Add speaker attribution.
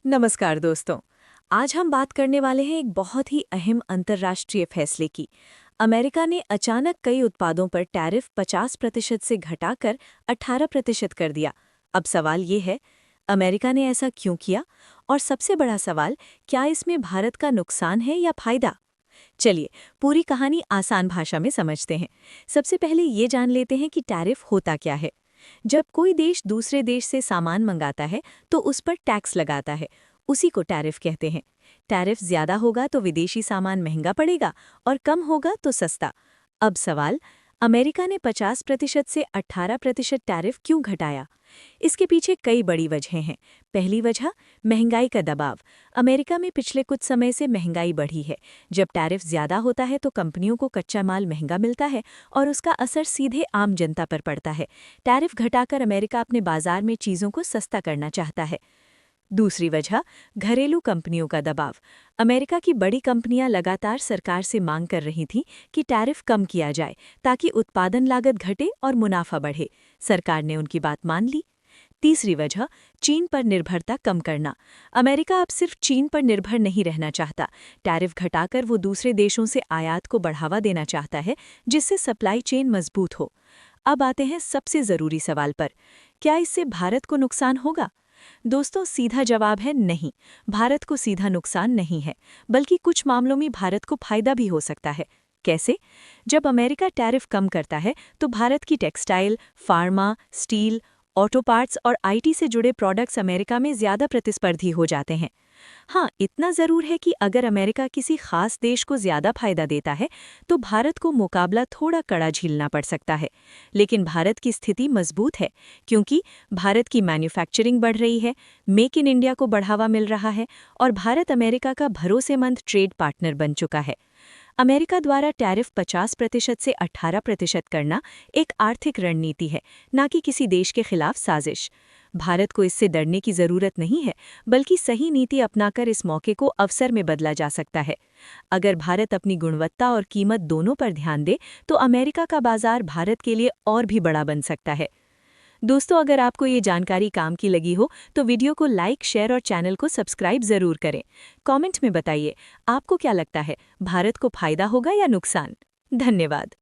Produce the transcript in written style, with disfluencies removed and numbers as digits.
Speaker 1: नमस्कार दोस्तों। आज हम बात करने वाले हैं एक बहुत ही अहम अंतर्राष्ट्रीय फैसले की। अमेरिका ने अचानक कई उत्पादों पर टैरिफ 50% से घटाकर 18% कर दिया। अब सवाल ये है, अमेरिका ने ऐसा क्यों किया? और सबसे बड़ा सवाल, क्या इसमें भारत का नुकसान है या फायदा? चलिए, पूरी कहानी आसान भाषा में समझते हैं। सबसे पहले ये जान लेते हैं कि टैरिफ होता क्या है। जब कोई देश दूसरे देश से सामान मंगाता है तो उस पर टैक्स लगाता है, उसी को टैरिफ कहते हैं। टैरिफ ज्यादा होगा तो विदेशी सामान महंगा पड़ेगा और कम होगा तो सस्ता। अब सवाल, अमेरिका ने 50% से 18% टैरिफ क्यों घटाया? इसके पीछे कई बड़ी वजहें हैं। पहली वजह, महंगाई का दबाव। अमेरिका में पिछले कुछ समय से महंगाई बढ़ी है। जब टैरिफ ज्यादा होता है तो कंपनियों को कच्चा माल महंगा मिलता है और उसका असर सीधे आम जनता पर पड़ता है। टैरिफ घटाकर अमेरिका अपने बाजार में चीजों को सस्ता करना चाहता है। दूसरी वजह, घरेलू कंपनियों का दबाव। अमेरिका की बड़ी कंपनियां लगातार सरकार से मांग कर रही थीं कि टैरिफ कम किया जाए ताकि उत्पादन लागत घटे और मुनाफा बढ़े। सरकार ने उनकी बात मान ली। तीसरी वजह, चीन पर निर्भरता कम करना। अमेरिका अब सिर्फ चीन पर निर्भर नहीं रहना चाहता। टैरिफ घटाकर वो दूसरे देशों से आयात को बढ़ावा देना चाहता है, जिससे सप्लाई चेन मजबूत हो। अब आते हैं सबसे जरूरी सवाल पर, क्या इससे भारत को नुकसान होगा? दोस्तों, सीधा जवाब है नहीं। भारत को सीधा नुकसान नहीं है, बल्कि कुछ मामलों में भारत को फायदा भी हो सकता है। कैसे? जब अमेरिका टैरिफ कम करता है तो भारत की textile, pharma, steel, auto parts और आईटी से जुड़े प्रोडक्ट्स अमेरिका में ज्यादा प्रतिस्पर्धी हो जाते हैं। हाँ, इतना जरूर है कि अगर अमेरिका किसी खास देश को ज्यादा फायदा देता है तो भारत को मुकाबला थोड़ा कड़ा झीलना पड़ सकता है। लेकिन भारत की स्थिति मजबूत है, क्योंकि भारत की मैन्युफैक्चरिंग बढ़ रही है, मेक इन इंडिया को बढ़ावा मिल रहा है और भारत अमेरिका का भरोसेमंद ट्रेड पार्टनर बन चुका है। अमेरिका द्वारा टैरिफ 50% से 18% करना एक आर्थिक रणनीति है, न कि किसी देश के खिलाफ साजिश। भारत को इससे डरने की जरूरत नहीं है, बल्कि सही नीति अपनाकर इस मौके को अवसर में बदला जा सकता है। अगर भारत अपनी गुणवत्ता और कीमत दोनों पर ध्यान दे तो अमेरिका का बाजार भारत के लिए और भी बड़ा बन सकता है। दोस्तों, अगर आपको ये जानकारी काम की लगी हो तो वीडियो को लाइक, शेयर और चैनल को सब्सक्राइब जरूर करें। कमेंट में बताइए, आपको क्या लगता है, भारत को फायदा होगा या नुकसान? धन्यवाद।